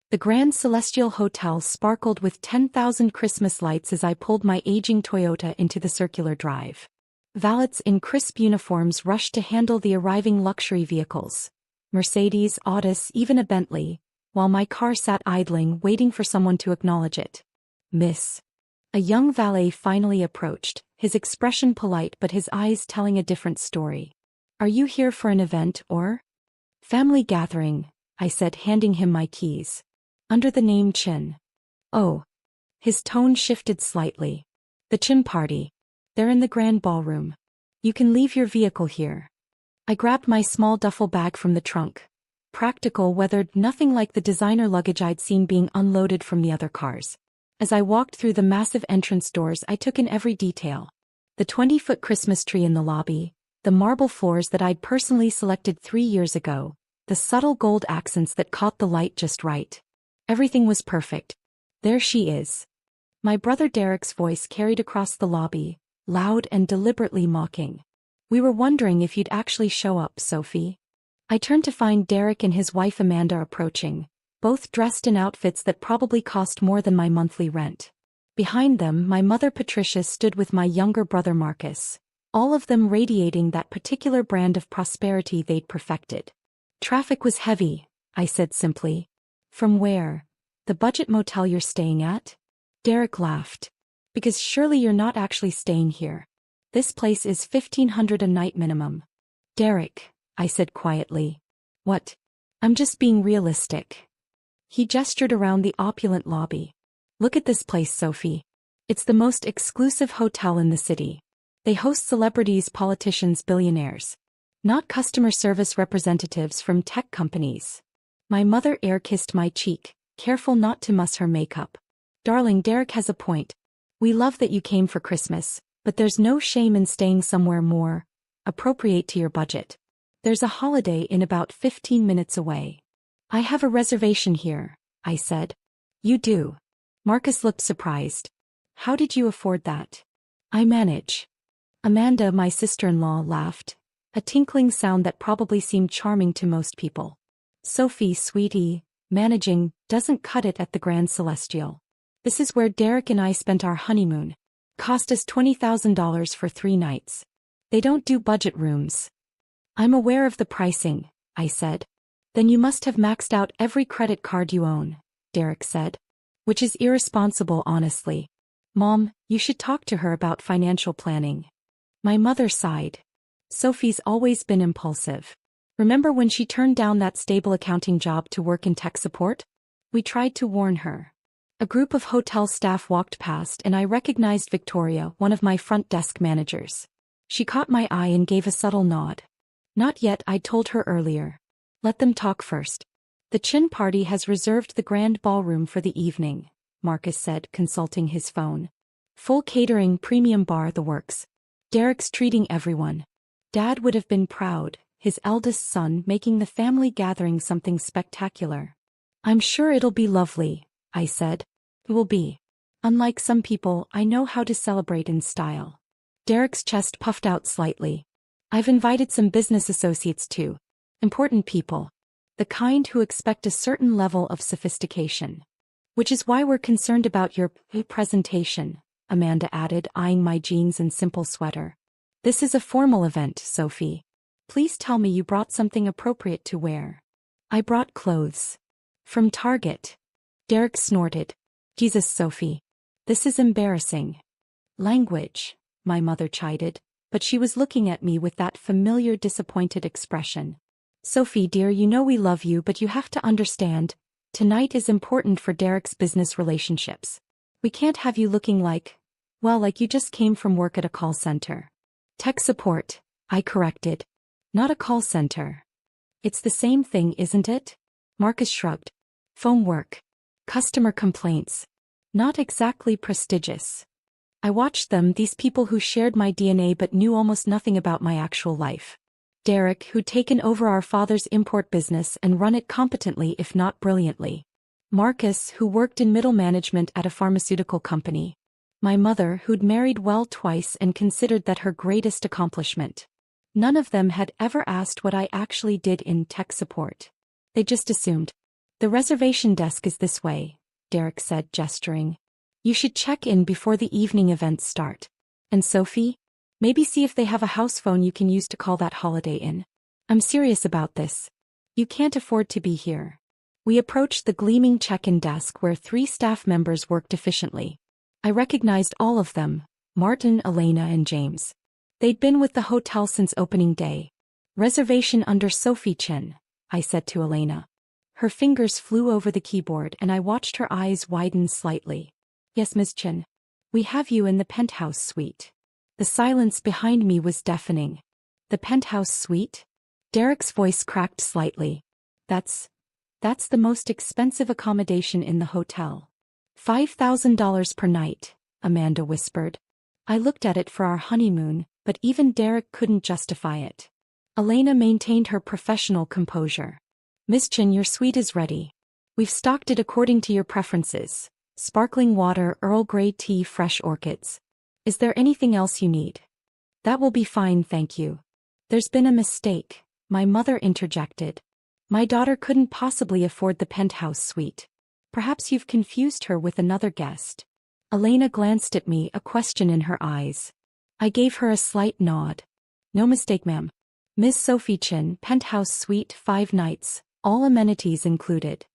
The Grand Celestial Hotel sparkled with 10,000 Christmas lights as I pulled my aging Toyota into the circular drive. Valets in crisp uniforms rushed to handle the arriving luxury vehicles. Mercedes, Audis, even a Bentley, while my car sat idling waiting for someone to acknowledge it. "Miss." A young valet finally approached, his expression polite but his eyes telling a different story. "Are you here for an event or?" "Family gathering," I said, handing him my keys. "Under the name Chin." "Oh." His tone shifted slightly. "The Chin party. They're in the grand ballroom. You can leave your vehicle here." I grabbed my small duffel bag from the trunk. Practical, weathered, nothing like the designer luggage I'd seen being unloaded from the other cars. As I walked through the massive entrance doors, I took in every detail. The 20-foot Christmas tree in the lobby, the marble floors that I'd personally selected 3 years ago, the subtle gold accents that caught the light just right. Everything was perfect. "There she is." My brother Derek's voice carried across the lobby, loud and deliberately mocking. "We were wondering if you'd actually show up, Sophie." I turned to find Derek and his wife Amanda approaching, both dressed in outfits that probably cost more than my monthly rent. Behind them, my mother Patricia stood with my younger brother Marcus, all of them radiating that particular brand of prosperity they'd perfected. "Traffic was heavy," I said simply. "From where? The budget motel you're staying at?" Derek laughed. "Because surely you're not actually staying here. This place is $1,500 a night minimum." "Derek," I said quietly. "What?" "I'm just being realistic." He gestured around the opulent lobby. "Look at this place, Sophie. It's the most exclusive hotel in the city. They host celebrities, politicians, billionaires. Not customer service representatives from tech companies." My mother air-kissed my cheek, careful not to muss her makeup. "Darling, Derek has a point. We love that you came for Christmas, but there's no shame in staying somewhere more appropriate to your budget. There's a Holiday Inn about 15 minutes away." "I have a reservation here," I said. "You do?" Marcus looked surprised. "How did you afford that?" "I manage." Amanda, my sister-in-law, laughed, a tinkling sound that probably seemed charming to most people. "Sophie, sweetie, managing doesn't cut it at the Grand Celestial. This is where Derek and I spent our honeymoon. Cost us $20,000 for 3 nights. They don't do budget rooms." "I'm aware of the pricing," I said. "Then you must have maxed out every credit card you own," Derek said. "Which is irresponsible, honestly. Mom, you should talk to her about financial planning." My mother sighed. "Sophie's always been impulsive. Remember when she turned down that stable accounting job to work in tech support? We tried to warn her." A group of hotel staff walked past and I recognized Victoria, one of my front desk managers. She caught my eye and gave a subtle nod. "Not yet, I'd told her earlier. Let them talk first. The Chin party has reserved the grand ballroom for the evening," Marcus said, consulting his phone. "Full catering, premium bar, the works. Derek's treating everyone. Dad would have been proud, his eldest son making the family gathering something spectacular." "I'm sure it'll be lovely," I said. "It will be. Unlike some people, I know how to celebrate in style." Derek's chest puffed out slightly. "I've invited some business associates too. Important people. The kind who expect a certain level of sophistication. Which is why we're concerned about your presentation," Amanda added, eyeing my jeans and simple sweater. "This is a formal event, Sophie. Please tell me you brought something appropriate to wear." "I brought clothes. From Target." Derek snorted. "Jesus, Sophie. This is embarrassing." "Language," my mother chided, but she was looking at me with that familiar disappointed expression. "Sophie dear, you know we love you, but you have to understand, tonight is important for Derek's business relationships. We can't have you looking like you just came from work at a call center." "Tech support," I corrected. "Not a call center." "It's the same thing, isn't it?" Marcus shrugged. "Phone work. Customer complaints. Not exactly prestigious." I watched them, these people who shared my DNA but knew almost nothing about my actual life. Derek, who'd taken over our father's import business and run it competently if not brilliantly. Marcus, who worked in middle management at a pharmaceutical company. My mother, who'd married well twice and considered that her greatest accomplishment. None of them had ever asked what I actually did in tech support. They just assumed. The reservation desk is this way, Derek said, gesturing. You should check in before the evening events start. And Sophie? Maybe see if they have a house phone you can use to call that Holiday Inn. I'm serious about this. You can't afford to be here. We approached the gleaming check-in desk where 3 staff members worked efficiently. I recognized all of them, Martin, Elena, and James. They'd been with the hotel since opening day. Reservation under Sophie Chen, I said to Elena. Her fingers flew over the keyboard and I watched her eyes widen slightly. Yes, Ms. Chen. We have you in the penthouse suite. The silence behind me was deafening. The penthouse suite? Derek's voice cracked slightly. That's the most expensive accommodation in the hotel. $5,000 per night, Amanda whispered. I looked at it for our honeymoon, but even Derek couldn't justify it. Elena maintained her professional composure. Miss Chen, your suite is ready. We've stocked it according to your preferences. Sparkling water, Earl Grey tea, fresh orchids. Is there anything else you need? That will be fine, thank you. There's been a mistake, my mother interjected. My daughter couldn't possibly afford the penthouse suite. Perhaps you've confused her with another guest. Elena glanced at me, a question in her eyes. I gave her a slight nod. No mistake, ma'am. Miss Sophie Chen, penthouse suite, 5 nights, all amenities included.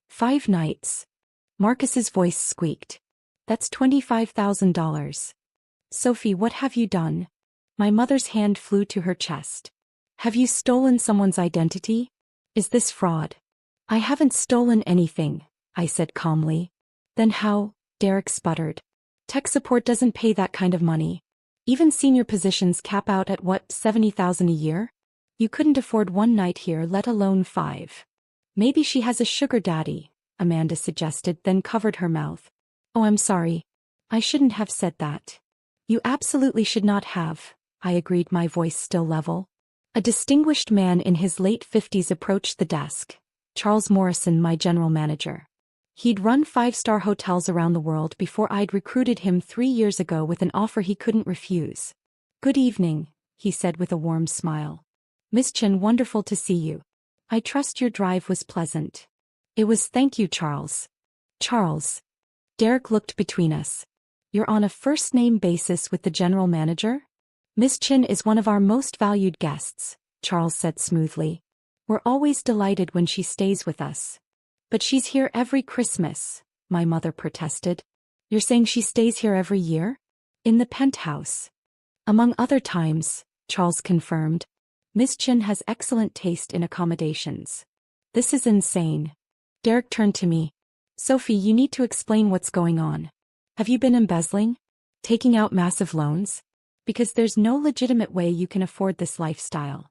5 nights. Marcus's voice squeaked. That's $25,000. Sophie, what have you done? My mother's hand flew to her chest. Have you stolen someone's identity? Is this fraud? I haven't stolen anything, I said calmly. Then how? Derek sputtered. Tech support doesn't pay that kind of money. Even senior positions cap out at what, $70,000 a year? You couldn't afford 1 night here, let alone 5. Maybe she has a sugar daddy, Amanda suggested, then covered her mouth. Oh, I'm sorry. I shouldn't have said that. You absolutely should not have, I agreed, my voice still level. A distinguished man in his late 50s approached the desk. Charles Morrison, my general manager. He'd run 5-star hotels around the world before I'd recruited him 3 years ago with an offer he couldn't refuse. Good evening, he said with a warm smile. Miss Chen, wonderful to see you. I trust your drive was pleasant. It was, thank you, Charles. Charles. Derek looked between us. You're on a first-name basis with the general manager? Miss Chen is one of our most valued guests, Charles said smoothly. We're always delighted when she stays with us. But she's here every Christmas, my mother protested. You're saying she stays here every year? In the penthouse. Among other times, Charles confirmed. Miss Chen has excellent taste in accommodations. This is insane. Derek turned to me. Sophie, you need to explain what's going on. Have you been embezzling? Taking out massive loans? Because there's no legitimate way you can afford this lifestyle.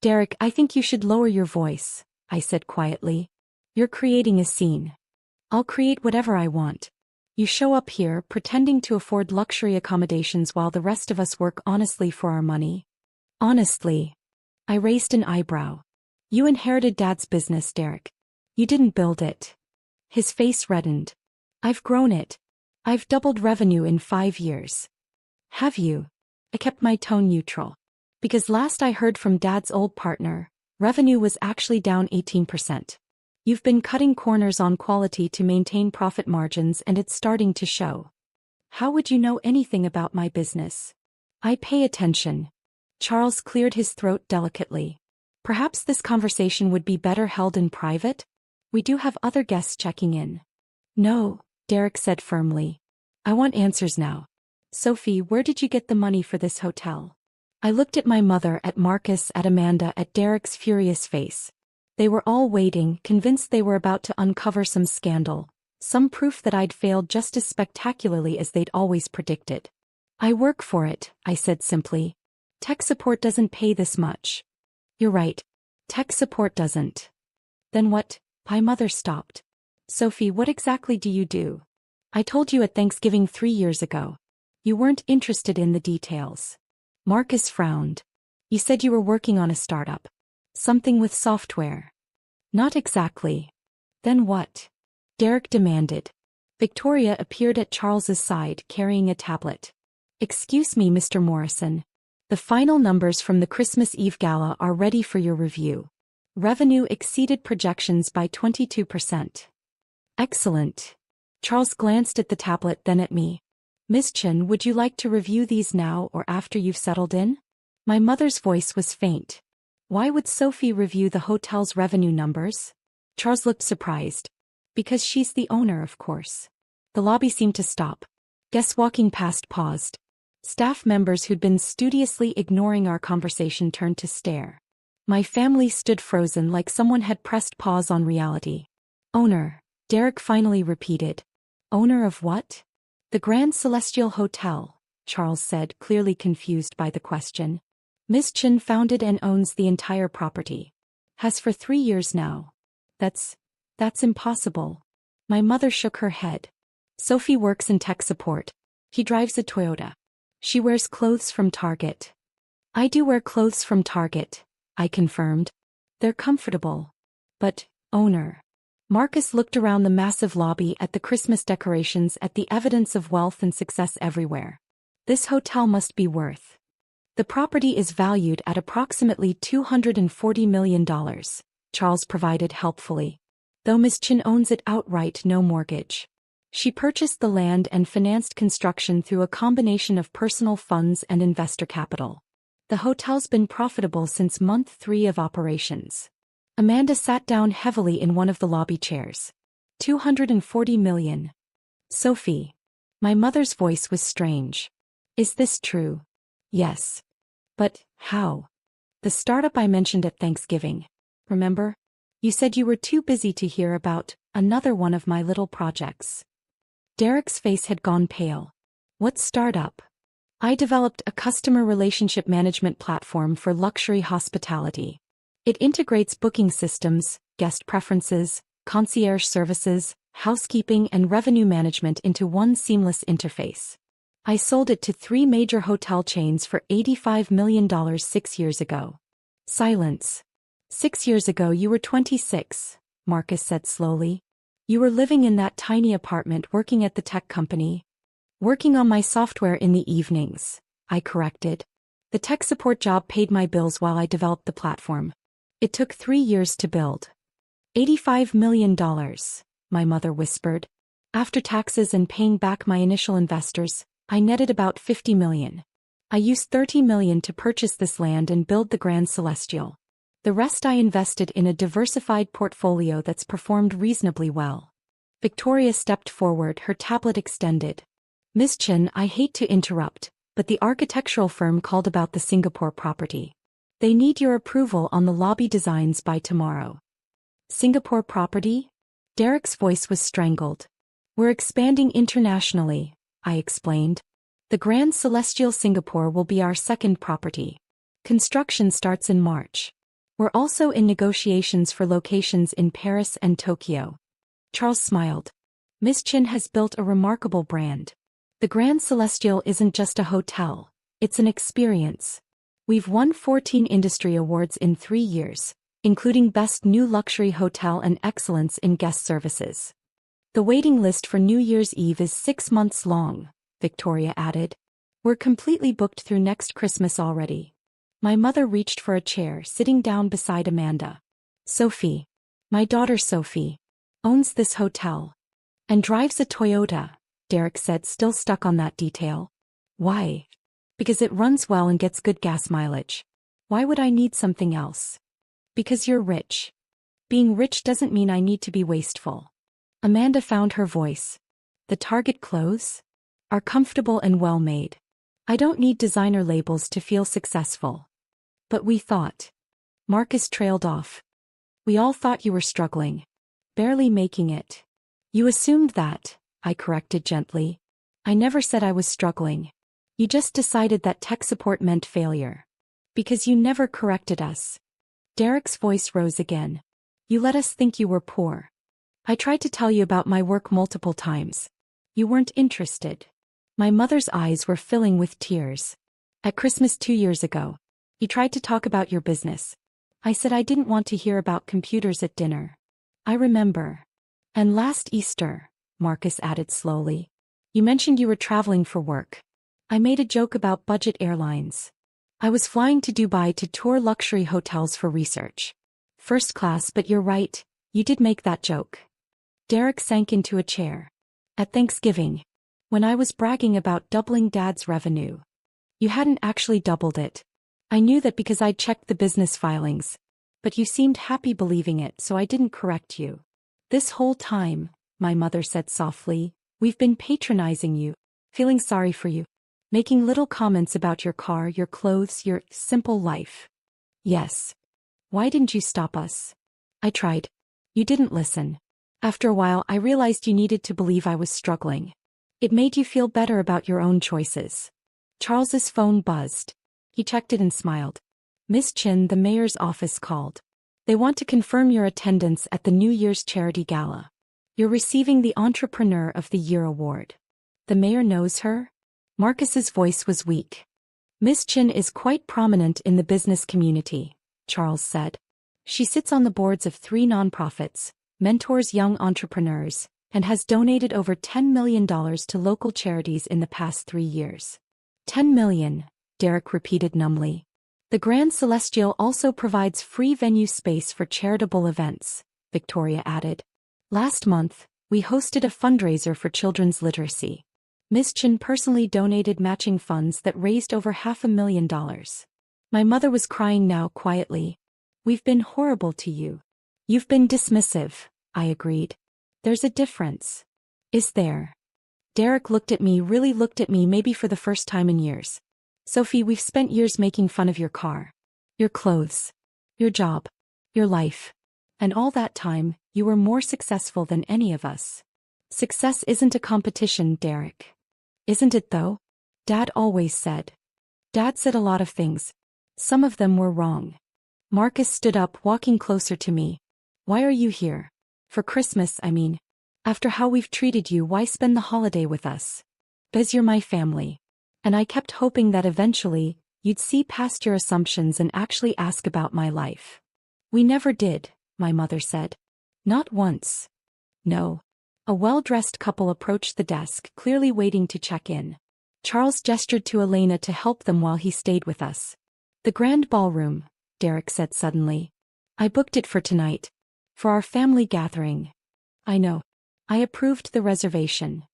Derek, I think you should lower your voice, I said quietly. You're creating a scene. I'll create whatever I want. You show up here pretending to afford luxury accommodations while the rest of us work honestly for our money. Honestly. I raised an eyebrow. You inherited Dad's business, Derek. You didn't build it. His face reddened. I've grown it. I've doubled revenue in 5 years. Have you? I kept my tone neutral. Because last I heard from Dad's old partner, revenue was actually down 18%. You've been cutting corners on quality to maintain profit margins and it's starting to show. How would you know anything about my business? I pay attention. Charles cleared his throat delicately. Perhaps this conversation would be better held in private? We do have other guests checking in. No, Derek said firmly. I want answers now. Sophie, where did you get the money for this hotel? I looked at my mother, at Marcus, at Amanda, at Derek's furious face. They were all waiting, convinced they were about to uncover some scandal, some proof that I'd failed just as spectacularly as they'd always predicted. I work for it, I said simply. Tech support doesn't pay this much. You're right. Tech support doesn't. Then what? My mother stopped. Sophie, what exactly do you do? I told you at Thanksgiving 3 years ago. You weren't interested in the details. Marcus frowned. You said you were working on a startup. Something with software. Not exactly. Then what? Derek demanded. Victoria appeared at Charles's side carrying a tablet. Excuse me, Mr. Morrison. The final numbers from the Christmas Eve gala are ready for your review. Revenue exceeded projections by 22%. Excellent. Charles glanced at the tablet, then at me. Ms. Chen, would you like to review these now or after you've settled in? My mother's voice was faint. Why would Sophie review the hotel's revenue numbers? Charles looked surprised. Because she's the owner, of course. The lobby seemed to stop. Guests walking past paused. Staff members who'd been studiously ignoring our conversation turned to stare. My family stood frozen like someone had pressed pause on reality. Owner, Derek finally repeated. Owner of what? The Grand Celestial Hotel, Charles said, clearly confused by the question. Ms. Chen founded and owns the entire property. Has for 3 years now. That's impossible. My mother shook her head. Sophie works in tech support. He drives a Toyota. She wears clothes from Target. I do wear clothes from Target, I confirmed. They're comfortable. But, owner. Marcus looked around the massive lobby at the Christmas decorations, at the evidence of wealth and success everywhere. This hotel must be worth. The property is valued at approximately $240 million, Charles provided helpfully. Though Ms. Chen owns it outright, no mortgage. She purchased the land and financed construction through a combination of personal funds and investor capital. The hotel's been profitable since month 3 of operations. Amanda sat down heavily in one of the lobby chairs. $240 million. Sophie. My mother's voice was strange. Is this true? Yes. But, how? The startup I mentioned at Thanksgiving. Remember? You said you were too busy to hear about another one of my little projects. Derek's face had gone pale. What startup? I developed a customer relationship management platform for luxury hospitality. It integrates booking systems, guest preferences, concierge services, housekeeping and revenue management into one seamless interface. I sold it to 3 major hotel chains for $85 million 6 years ago. Silence. 6 years ago you were 26, Marcus said slowly. You were living in that tiny apartment working at the tech company. Working on my software in the evenings, I corrected. The tech support job paid my bills while I developed the platform. It took 3 years to build. $85 million, my mother whispered. After taxes and paying back my initial investors, I netted about $50 million. I used $30 million to purchase this land and build the Grand Celestial. The rest I invested in a diversified portfolio that's performed reasonably well. Victoria stepped forward, her tablet extended. Ms. Chen, I hate to interrupt, but the architectural firm called about the Singapore property. They need your approval on the lobby designs by tomorrow. Singapore property? Derek's voice was strangled. We're expanding internationally, I explained. The Grand Celestial Singapore will be our second property. Construction starts in March. We're also in negotiations for locations in Paris and Tokyo. Charles smiled. Ms. Chen has built a remarkable brand. The Grand Celestial isn't just a hotel, it's an experience. We've won 14 industry awards in 3 years, including Best New Luxury Hotel and Excellence in Guest Services. The waiting list for New Year's Eve is 6 months long, Victoria added. We're completely booked through next Christmas already. My mother reached for a chair, sitting down beside Amanda. Sophie. My daughter Sophie. Owns this hotel. And drives a Toyota, Derek said, still stuck on that detail. Why? Because it runs well and gets good gas mileage. Why would I need something else? Because you're rich. Being rich doesn't mean I need to be wasteful. Amanda found her voice. The Target clothes are comfortable and well made. I don't need designer labels to feel successful. But we thought. Marcus trailed off. We all thought you were struggling. Barely making it. You assumed that, I corrected gently. I never said I was struggling. You just decided that tech support meant failure. Because you never corrected us. Derek's voice rose again. You let us think you were poor. I tried to tell you about my work multiple times. You weren't interested. My mother's eyes were filling with tears. At Christmas 2 years ago, you tried to talk about your business. I said I didn't want to hear about computers at dinner. I remember. And last Easter, Marcus added slowly. You mentioned you were traveling for work. I made a joke about budget airlines. I was flying to Dubai to tour luxury hotels for research. First class, but you're right, you did make that joke. Derek sank into a chair. At Thanksgiving, when I was bragging about doubling Dad's revenue. You hadn't actually doubled it. I knew that because I'd checked the business filings. But you seemed happy believing it, so I didn't correct you. This whole time, my mother said softly, we've been patronizing you, feeling sorry for you, making little comments about your car, your clothes, your simple life. Yes. Why didn't you stop us? I tried. You didn't listen. After a while, I realized you needed to believe I was struggling. It made you feel better about your own choices. Charles's phone buzzed. He checked it and smiled. Miss Chin, the mayor's office called. They want to confirm your attendance at the New Year's charity gala. You're receiving the Entrepreneur of the Year award. The mayor knows her? Marcus's voice was weak. Miss Chin is quite prominent in the business community, Charles said. She sits on the boards of 3 nonprofits, mentors young entrepreneurs, and has donated over $10 million to local charities in the past 3 years. 10 million, Derek repeated numbly. The Grand Celestial also provides free venue space for charitable events, Victoria added. Last month, we hosted a fundraiser for children's literacy. Miss Chin personally donated matching funds that raised over $500,000. My mother was crying now quietly. We've been horrible to you. You've been dismissive, I agreed. There's a difference. Is there? Derek looked at me, really looked at me, maybe for the first time in years. Sophie, we've spent years making fun of your car, your clothes, your job, your life. And all that time, you were more successful than any of us. Success isn't a competition, Derek. Isn't it though? Dad always said. Dad said a lot of things. Some of them were wrong. Marcus stood up, walking closer to me. Why are you here? For Christmas, I mean. After how we've treated you, why spend the holiday with us? Because you're my family. And I kept hoping that eventually, you'd see past your assumptions and actually ask about my life. We never did, my mother said. Not once. No. A well-dressed couple approached the desk, clearly waiting to check in. Charles gestured to Elena to help them while he stayed with us. The grand ballroom, Derek said suddenly. I booked it for tonight. For our family gathering. I know. I approved the reservation.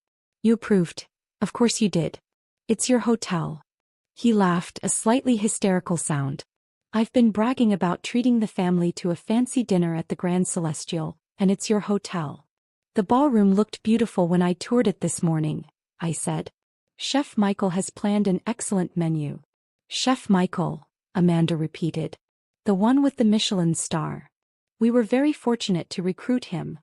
You approved. Of course you did. It's your hotel. He laughed, a slightly hysterical sound. I've been bragging about treating the family to a fancy dinner at the Grand Celestial, and it's your hotel. The ballroom looked beautiful when I toured it this morning, I said. Chef Michael has planned an excellent menu. Chef Michael, Amanda repeated. The one with the Michelin star. We were very fortunate to recruit him.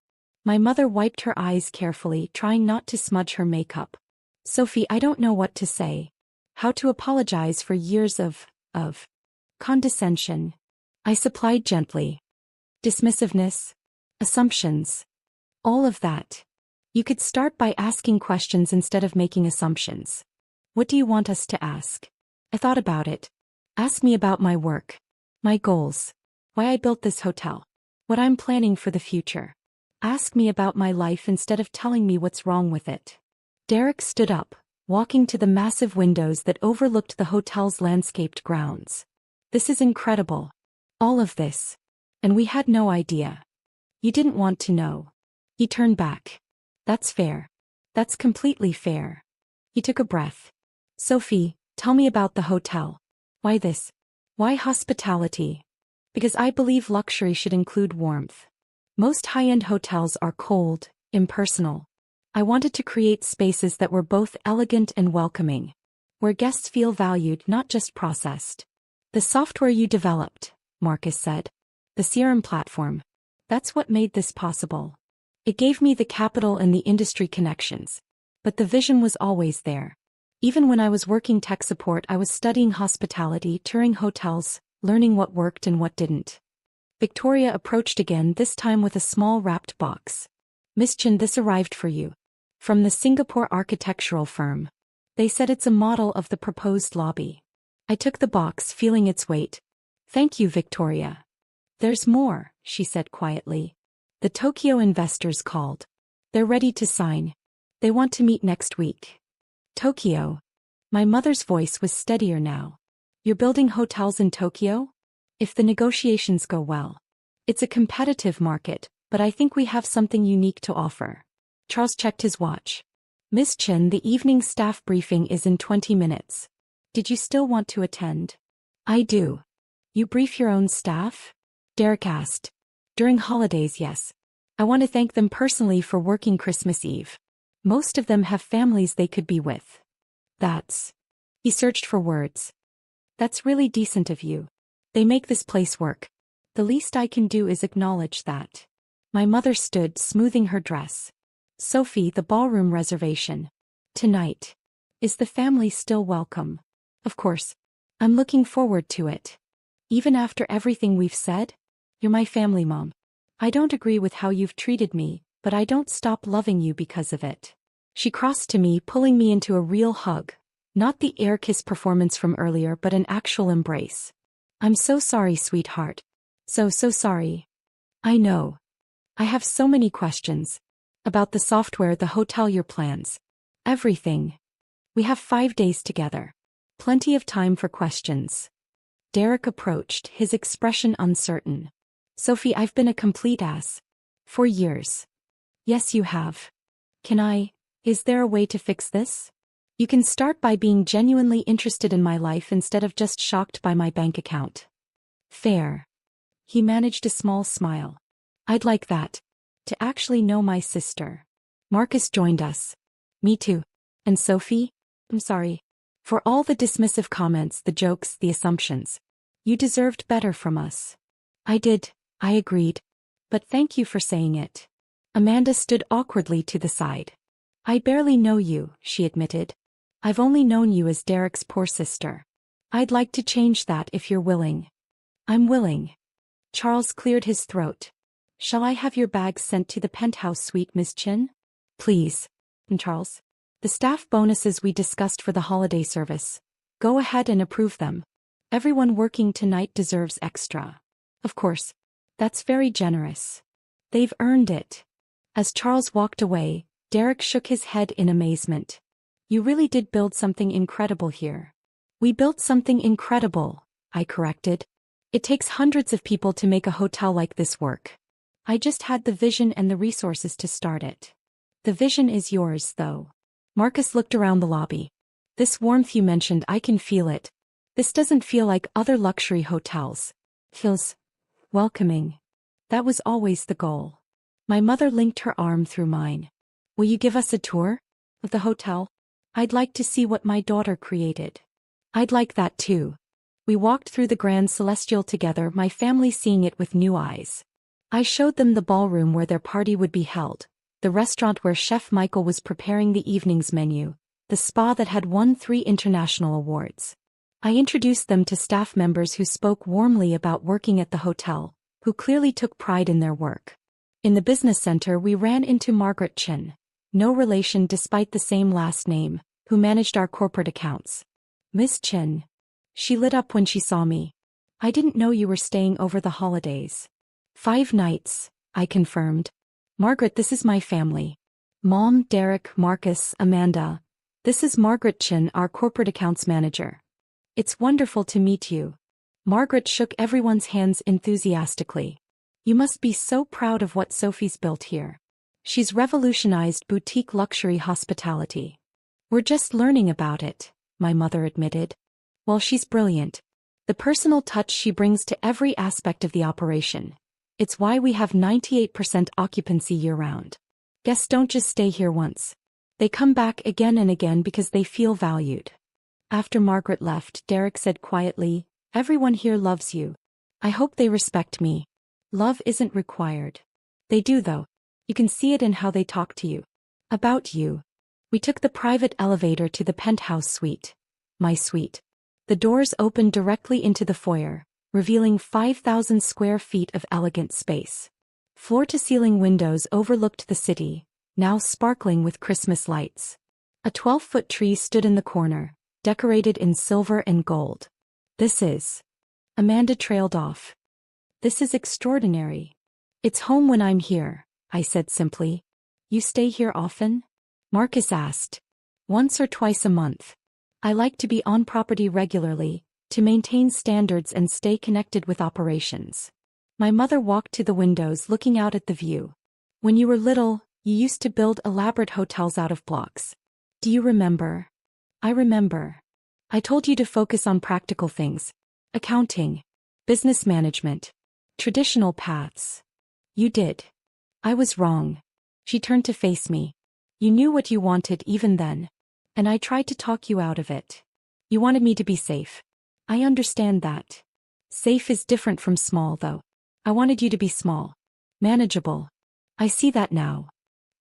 My mother wiped her eyes carefully, trying not to smudge her makeup. Sophie, I don't know what to say. How to apologize for years of condescension. I supplied gently. Dismissiveness. Assumptions. All of that. You could start by asking questions instead of making assumptions. What do you want us to ask? I thought about it. Ask me about my work. My goals. Why I built this hotel. What I'm planning for the future. Ask me about my life instead of telling me what's wrong with it. Derek stood up, walking to the massive windows that overlooked the hotel's landscaped grounds. This is incredible. All of this. And we had no idea. You didn't want to know. He turned back. That's fair. That's completely fair. He took a breath. Sophie, tell me about the hotel. Why this? Why hospitality? Because I believe luxury should include warmth. Most high-end hotels are cold, impersonal. I wanted to create spaces that were both elegant and welcoming, where guests feel valued, not just processed. The software you developed, Marcus said. The CRM platform. That's what made this possible. It gave me the capital and the industry connections. But the vision was always there. Even when I was working tech support, I was studying hospitality, touring hotels, learning what worked and what didn't. Victoria approached again, this time with a small wrapped box. Miss Chin, this arrived for you. From the Singapore architectural firm. They said it's a model of the proposed lobby. I took the box, feeling its weight. Thank you, Victoria. There's more, she said quietly. The Tokyo investors called. They're ready to sign. They want to meet next week. Tokyo. My mother's voice was steadier now. You're building hotels in Tokyo? If the negotiations go well. It's a competitive market, but I think we have something unique to offer. Charles checked his watch. Miss Chen, the evening staff briefing is in 20 minutes. Did you still want to attend? I do. You brief your own staff? Derek asked. During holidays, yes. I want to thank them personally for working Christmas Eve. Most of them have families they could be with. That's... He searched for words. That's really decent of you. They make this place work. The least I can do is acknowledge that. My mother stood, smoothing her dress. Sophie, the ballroom reservation. Tonight. Is the family still welcome? Of course. I'm looking forward to it. Even after everything we've said? You're my family, Mom. I don't agree with how you've treated me, but I don't stop loving you because of it. She crossed to me, pulling me into a real hug. Not the air kiss performance from earlier, but an actual embrace. I'm so sorry, sweetheart. So sorry. I know. I have so many questions. About the software, the hotel, your plans. Everything. We have 5 days together. Plenty of time for questions. Derek approached, his expression uncertain. Sophie, I've been a complete ass. For years. Yes, you have. Is there a way to fix this? You can start by being genuinely interested in my life instead of just shocked by my bank account. Fair. He managed a small smile. I'd like that. To actually know my sister. Marcus joined us. Me too. And Sophie? I'm sorry. For all the dismissive comments, the jokes, the assumptions. You deserved better from us. I did, I agreed. But thank you for saying it. Amanda stood awkwardly to the side. I barely know you, she admitted. I've only known you as Derek's poor sister. I'd like to change that if you're willing. I'm willing. Charles cleared his throat. Shall I have your bags sent to the penthouse suite, Miss Chin? Please. And Charles. The staff bonuses we discussed for the holiday service. Go ahead and approve them. Everyone working tonight deserves extra. Of course. That's very generous. They've earned it. As Charles walked away, Derek shook his head in amazement. You really did build something incredible here. We built something incredible, I corrected. It takes hundreds of people to make a hotel like this work. I just had the vision and the resources to start it. The vision is yours, though. Marcus looked around the lobby. This warmth you mentioned, I can feel it. This doesn't feel like other luxury hotels. Feels welcoming. That was always the goal. My mother linked her arm through mine. Will you give us a tour of the hotel? I'd like to see what my daughter created. I'd like that too. We walked through the Grand Celestial together, my family seeing it with new eyes. I showed them the ballroom where their party would be held, the restaurant where Chef Michael was preparing the evening's menu, the spa that had won 3 international awards. I introduced them to staff members who spoke warmly about working at the hotel, who clearly took pride in their work. In the business center, we ran into Margaret Chen, no relation despite the same last name, who managed our corporate accounts. Miss Chen. She lit up when she saw me. I didn't know you were staying over the holidays. 5 nights, I confirmed. Margaret, this is my family. Mom, Derek, Marcus, Amanda. This is Margaret Chen, our corporate accounts manager. It's wonderful to meet you. Margaret shook everyone's hands enthusiastically. You must be so proud of what Sophie's built here. She's revolutionized boutique luxury hospitality. We're just learning about it, my mother admitted. Well, she's brilliant. The personal touch she brings to every aspect of the operation. It's why we have 98% occupancy year-round. Guests don't just stay here once. They come back again and again because they feel valued. After Margaret left, Derek said quietly, everyone here loves you. I hope they respect me. Love isn't required. They do though. You can see it in how they talk to you. About you. We took the private elevator to the penthouse suite. My suite. The doors opened directly into the foyer, revealing 5,000 square feet of elegant space. Floor-to-ceiling windows overlooked the city, now sparkling with Christmas lights. A 12-foot tree stood in the corner, decorated in silver and gold. This is... Amanda trailed off. This is extraordinary. It's home when I'm here, I said simply. You stay here often? Marcus asked. Once or twice a month. I like to be on property regularly, to maintain standards and stay connected with operations. My mother walked to the windows looking out at the view. When you were little, you used to build elaborate hotels out of blocks. Do you remember? I remember. I told you to focus on practical things. Accounting. Business management. Traditional paths. You did. I was wrong. She turned to face me. You knew what you wanted even then. And I tried to talk you out of it. You wanted me to be safe. I understand that. Safe is different from small though. I wanted you to be small. Manageable. I see that now.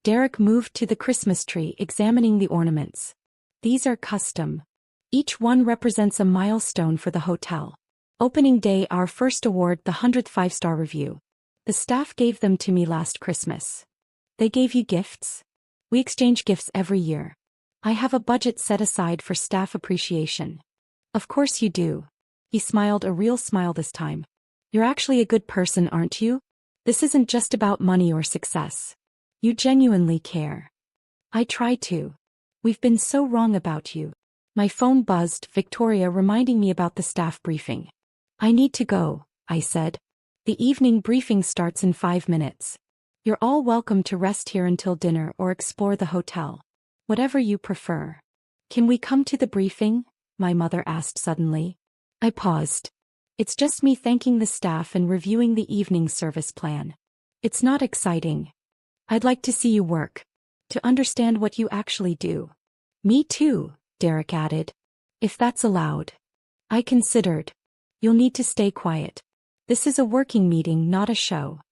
Derek moved to the Christmas tree, examining the ornaments. These are custom. Each one represents a milestone for the hotel. Opening day, our first award, the 100th five-star review. The staff gave them to me last Christmas. They gave you gifts? We exchange gifts every year. I have a budget set aside for staff appreciation. Of course you do. He smiled, a real smile this time. You're actually a good person, aren't you? This isn't just about money or success. You genuinely care. I try to. We've been so wrong about you. My phone buzzed, Victoria reminding me about the staff briefing. I need to go, I said. The evening briefing starts in 5 minutes. You're all welcome to rest here until dinner or explore the hotel. Whatever you prefer. Can we come to the briefing? My mother asked suddenly. I paused. It's just me thanking the staff and reviewing the evening service plan. It's not exciting. I'd like to see you work. To understand what you actually do. Me too, Derek added. If that's allowed. I considered. You'll need to stay quiet. This is a working meeting, not a show.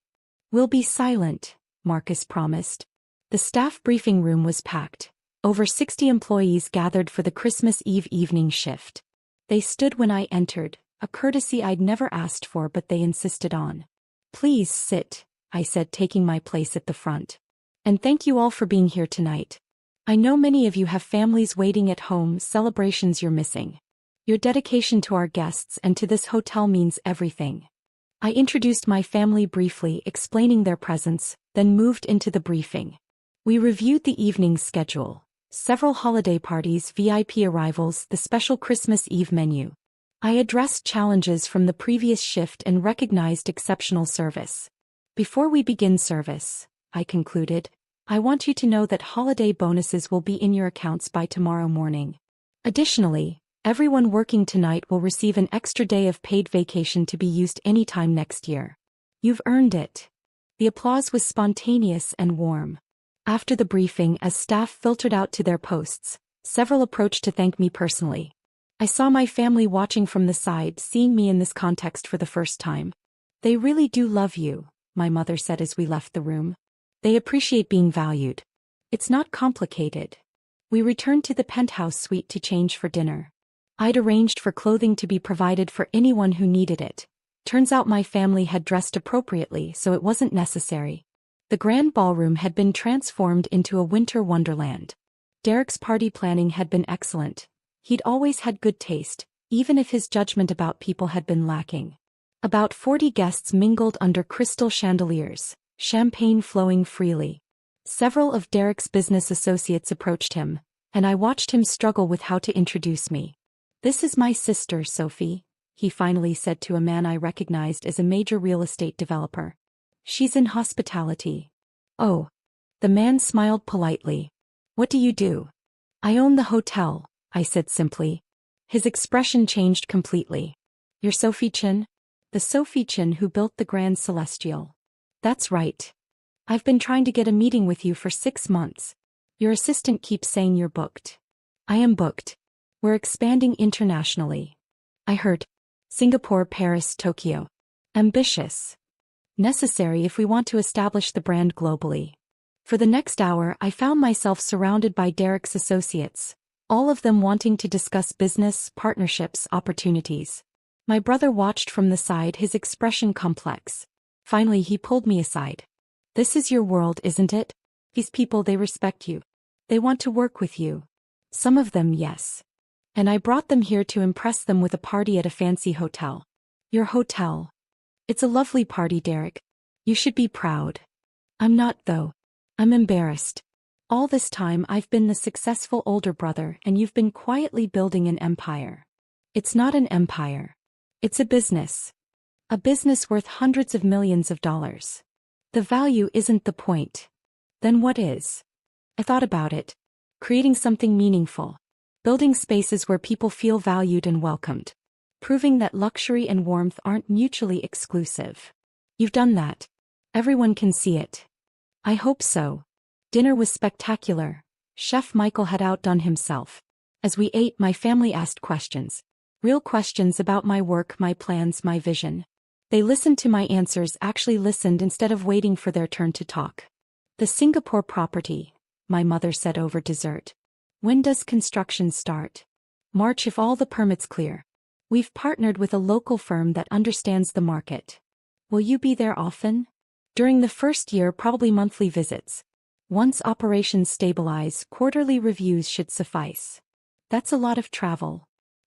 We'll be silent, Marcus promised. The staff briefing room was packed. Over 60 employees gathered for the Christmas Eve evening shift. They stood when I entered, a courtesy I'd never asked for but they insisted on. Please sit, I said, taking my place at the front. And thank you all for being here tonight. I know many of you have families waiting at home, celebrations you're missing. Your dedication to our guests and to this hotel means everything. I introduced my family briefly, explaining their presence, then moved into the briefing. We reviewed the evening's schedule. Several holiday parties, VIP arrivals, the special Christmas Eve menu. I addressed challenges from the previous shift and recognized exceptional service. Before we begin service, I concluded, I want you to know that holiday bonuses will be in your accounts by tomorrow morning. Additionally, everyone working tonight will receive an extra day of paid vacation to be used anytime next year. You've earned it. The applause was spontaneous and warm. After the briefing, as staff filtered out to their posts, several approached to thank me personally. I saw my family watching from the side, seeing me in this context for the first time. They really do love you, my mother said as we left the room. They appreciate being valued. It's not complicated. We returned to the penthouse suite to change for dinner. I'd arranged for clothing to be provided for anyone who needed it. Turns out my family had dressed appropriately, so it wasn't necessary. The grand ballroom had been transformed into a winter wonderland. Derek's party planning had been excellent. He'd always had good taste, even if his judgment about people had been lacking. About 40 guests mingled under crystal chandeliers, champagne flowing freely. Several of Derek's business associates approached him, and I watched him struggle with how to introduce me. This is my sister, Sophie, he finally said to a man I recognized as a major real estate developer. She's in hospitality. Oh. The man smiled politely. What do you do? I own the hotel, I said simply. His expression changed completely. You're Sophie Chen? The Sophie Chen who built the Grand Celestial. That's right. I've been trying to get a meeting with you for 6 months. Your assistant keeps saying you're booked. I am booked. We're expanding internationally. I heard. Singapore, Paris, Tokyo. Ambitious. Necessary if we want to establish the brand globally. For the next hour, I found myself surrounded by Derek's associates, all of them wanting to discuss business, partnerships, opportunities. My brother watched from the side, his expression complex. Finally, he pulled me aside. This is your world, isn't it? These people, they respect you. They want to work with you. Some of them, yes. And I brought them here to impress them with a party at a fancy hotel. Your hotel. It's a lovely party, Derek. You should be proud. I'm not, though. I'm embarrassed. All this time I've been the successful older brother and you've been quietly building an empire. It's not an empire. It's a business. A business worth hundreds of millions of dollars. The value isn't the point. Then what is? I thought about it. Creating something meaningful. Building spaces where people feel valued and welcomed. Proving that luxury and warmth aren't mutually exclusive. You've done that. Everyone can see it. I hope so. Dinner was spectacular. Chef Michael had outdone himself. As we ate, my family asked questions. Real questions about my work, my plans, my vision. They listened to my answers, actually listened instead of waiting for their turn to talk. The Singapore property, my mother said over dessert. When does construction start? March if all the permits clear. We've partnered with a local firm that understands the market. Will you be there often? During the first year, probably monthly visits. Once operations stabilize, quarterly reviews should suffice. That's a lot of travel.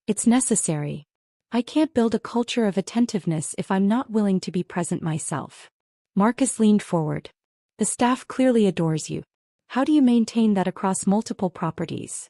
It's necessary. I can't build a culture of attentiveness if I'm not willing to be present myself. Marcus leaned forward. The staff clearly adores you. How do you maintain that across multiple properties?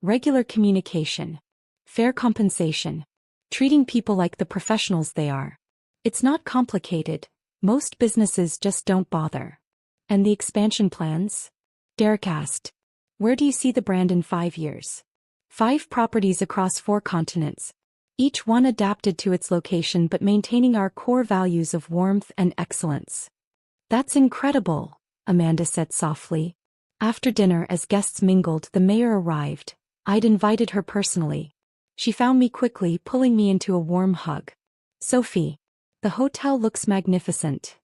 Regular communication. Fair compensation. Treating people like the professionals they are. It's not complicated. Most businesses just don't bother. And the expansion plans? Derek asked. Where do you see the brand in 5 years? 5 properties across 4 continents. Each one adapted to its location but maintaining our core values of warmth and excellence. That's incredible, Amanda said softly. After dinner, as guests mingled, the mayor arrived. I'd invited her personally. She found me quickly, pulling me into a warm hug. Sophie, the hotel looks magnificent.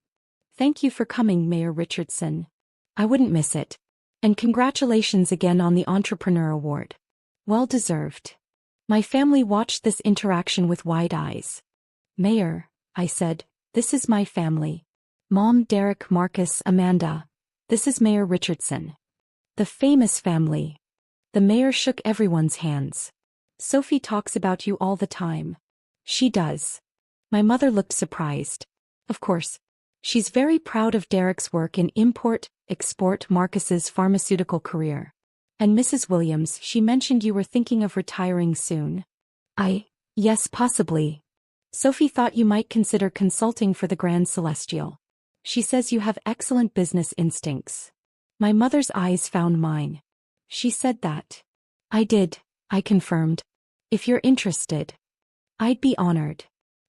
Thank you for coming, Mayor Richardson. I wouldn't miss it. And congratulations again on the Entrepreneur Award. Well deserved. My family watched this interaction with wide eyes. Mayor, I said, this is my family. Mom, Derek, Marcus, Amanda. This is Mayor Richardson. The famous family. The mayor shook everyone's hands. Sophie talks about you all the time. She does. My mother looked surprised. Of course. She's very proud of Derek's work in import-export, Marcus's pharmaceutical career. And Mrs. Williams, she mentioned you were thinking of retiring soon. Yes, possibly. Sophie thought you might consider consulting for the Grand Celestial. She says you have excellent business instincts. My mother's eyes found mine. She said that. I did, I confirmed. If you're interested. I'd be honored.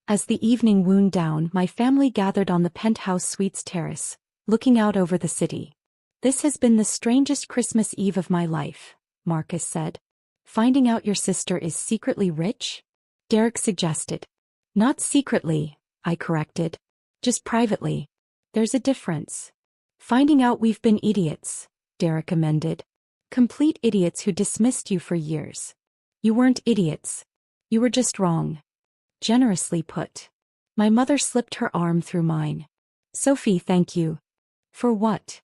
As the evening wound down, my family gathered on the penthouse suite's terrace, looking out over the city. This has been the strangest Christmas Eve of my life, Marcus said. Finding out your sister is secretly rich? Derek suggested. Not secretly, I corrected. Just privately. There's a difference. Finding out we've been idiots, Derek amended. Complete idiots who dismissed you for years. You weren't idiots. You were just wrong. Generously put. My mother slipped her arm through mine. Sophie, thank you. For what?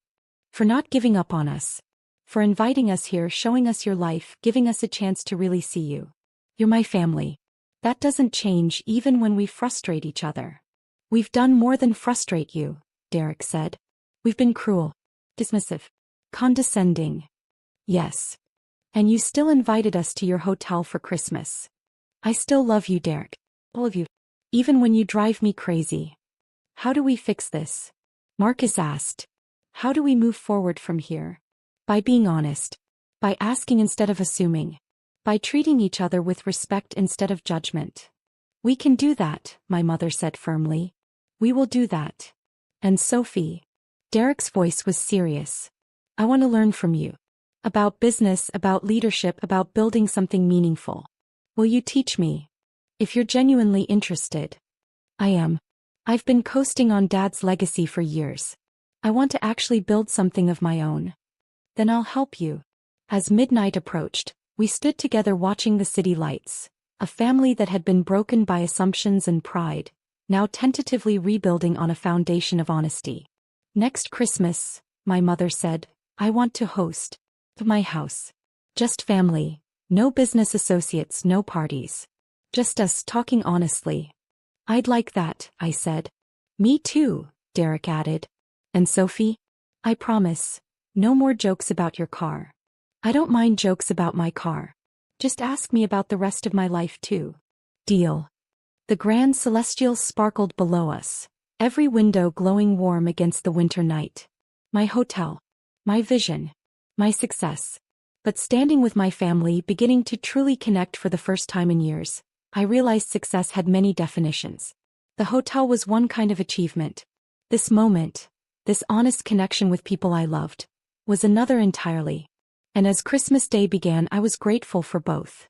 For not giving up on us. For inviting us here, showing us your life, giving us a chance to really see you. You're my family. That doesn't change even when we frustrate each other. We've done more than frustrate you, Derek said. We've been cruel, dismissive, condescending. Yes. And you still invited us to your hotel for Christmas. I still love you, Derek. All of you. Even when you drive me crazy. How do we fix this? Marcus asked. How do we move forward from here? By being honest. By asking instead of assuming. By treating each other with respect instead of judgment. We can do that, my mother said firmly. We will do that. And Sophie. Derek's voice was serious. I want to learn from you. About business, about leadership, about building something meaningful. Will you teach me? If you're genuinely interested. I am. I've been coasting on Dad's legacy for years. I want to actually build something of my own. Then I'll help you. As midnight approached, we stood together watching the city lights, a family that had been broken by assumptions and pride, now tentatively rebuilding on a foundation of honesty. Next Christmas, my mother said, I want to host. To my house. Just family. No business associates, no parties. Just us talking honestly. I'd like that, I said. Me too, Derek added. And Sophie? I promise. No more jokes about your car. I don't mind jokes about my car. Just ask me about the rest of my life too. Deal. The grand celestials sparkled below us, every window glowing warm against the winter night. My hotel. My vision. My success. But standing with my family, beginning to truly connect for the first time in years, I realized success had many definitions. The hotel was one kind of achievement. This moment, this honest connection with people I loved, was another entirely. And as Christmas Day began, I was grateful for both.